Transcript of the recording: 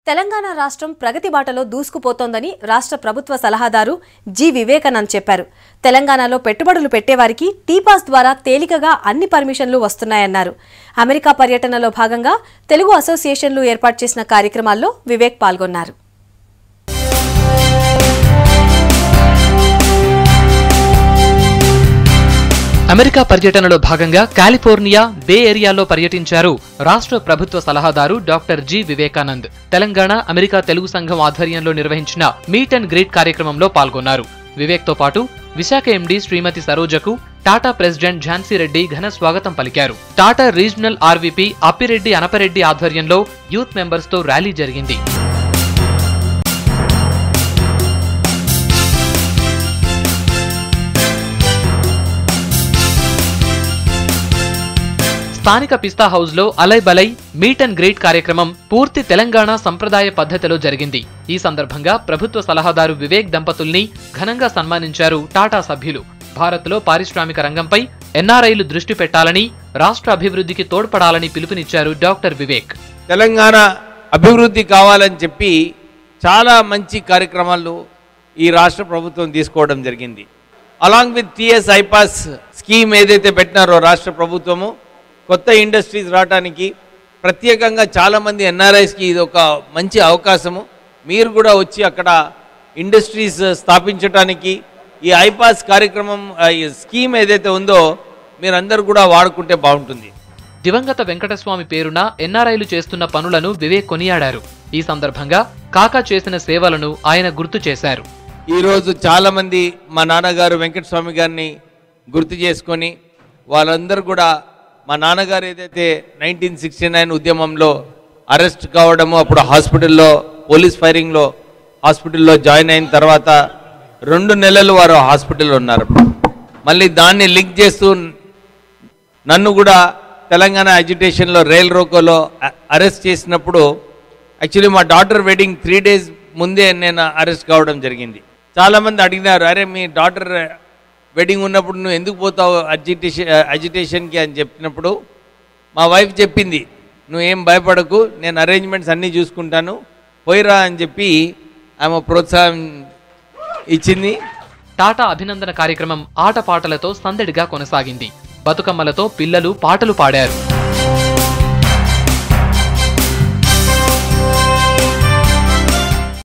తెలంగాణ రాష్ట్రం ప్రగతి బాటలో దూసుకుపోతోందని రాష్ట్ర ప్రభుత్వ సలహాదారు జి వివేకానంద్ చెప్పారు. తెలంగాణలో పెట్టుబడులు పెట్టేవారికి టీపాస్ ద్వారా తేలికగా అన్ని పర్మిషన్లు వస్తున్నాయన్నారు. అమెరికా పర్యటనలో భాగంగా తెలుగు అసోసియేషన్లు ఏర్పాటు చేసిన కార్యక్రమాల్లో వివేక్ పాల్గొన్నారు. అమెరికా పర్యటనలో భాగంగా కాలిఫోర్నియా బే ఏరియాలో పర్యటించారు రాష్ట్ర ప్రభుత్వ సలహాదారు doctor G Vivekanand. Telangana America Telugu సంఘం ఆధ్వర్యంలో నిర్వహించిన మీట్ అండ్ గ్రీట్ కార్యక్రమంలో పాల్గొన్నారు. వివేక్ తో పాటు విశాఖ ఎండీ శ్రీమతి సరోజకు టాటా ప్రెసిడెంట్ ఝాన్సీ రెడ్డి ఘన స్వాగతం పలికారు. టాటా రీజనల్ ఆర్వీపీ అప్పిరెడ్డి అనపరెడ్డి ఆధ్వర్యంలో యూత్ మెంబర్స్ తో ర్యాలీ జరిగింది. స్థానిక పిస్తా హౌస్ లో అలై బలై మీట్ అండ్ గ్రీట్ కార్యక్రమం పూర్తి తెలంగాణ సంప్రదాయ పద్ధతిలో జరిగింది. ఈ సందర్భంగా ప్రభుత్వ సలహాదారు వివేక్ దంపతుల్ని ఘనంగా సన్మానించారు టాటా సభ్యులు. భారత్ లో పారిశ్రామిక రంగంపై ఎన్ఆర్ఐలు దృష్టి పెట్టాలని, రాష్ట్ర అభివృద్ధికి తోడ్పడాలని పిలుపునిచ్చారు డాక్టర్ వివేక్. తెలంగాణ అభివృద్ధి కావాలని చెప్పి చాలా మంచి కార్యక్రమాలు ఈ రాష్ట్ర ప్రభుత్వం తీసుకోవడం జరిగింది. Along with TS iPASS scheme ఏదైతే పెట్టినారో రాష్ట్ర ప్రభుత్వము, కొత్త ఇండస్ట్రీస్ రావడానికి ప్రత్యేకంగా చాలామంది ఎన్ఆర్ఐస్కి ఇది ఒక మంచి అవకాశము. మీరు కూడా వచ్చి అక్కడ ఇండస్ట్రీస్ స్థాపించడానికి ఈ ఐపాస్ కార్యక్రమం స్కీమ్ ఏదైతే ఉందో మీరందరూ కూడా వాడుకుంటే బాగుంటుంది. దివంగత వెంకటస్వామి పేరున ఎన్ఆర్ఐలు చేస్తున్న పనులను వివేక్ కొనియాడారు. ఈ సందర్భంగా కాకా చేసిన సేవలను ఆయన గుర్తు చేశారు. ఈరోజు చాలామంది మా నాన్నగారు వెంకటస్వామి గారిని గుర్తు చేసుకొని వాళ్ళందరూ కూడా మా నాన్నగారు ఏదైతే 1969 ఉద్యమంలో అరెస్ట్ కావడము, అప్పుడు హాస్పిటల్లో పోలీస్ ఫైరింగ్లో హాస్పిటల్లో జాయిన్ అయిన తర్వాత 2 నెలలు వారు హాస్పిటల్లో ఉన్నారు. మళ్ళీ దాన్ని లింక్ చేస్తూ నన్ను కూడా తెలంగాణ అజిటేషన్లో రైల్ రోకోలో అరెస్ట్ చేసినప్పుడు యాక్చువల్లీ మా డాటర్ వెడ్డింగ్ 3 days ముందే నేను అరెస్ట్ కావడం జరిగింది. చాలామంది అడిగినారు, అరే మీ డాటర్ వెడ్డింగ్ ఉన్నప్పుడు నువ్వు ఎందుకు పోతావు అజిటేషన్కి అని చెప్పినప్పుడు మా వైఫ్ చెప్పింది, నువ్వేం భయపడకు, నేను అరేంజ్మెంట్స్ అన్నీ చూసుకుంటాను, పోయిరా అని చెప్పి ఆమె ప్రోత్సాహం ఇచ్చింది. టాటా అభినందన కార్యక్రమం ఆటపాటలతో సందడిగా కొనసాగింది. బతుకమ్మలతో పిల్లలు పాటలు పాడారు.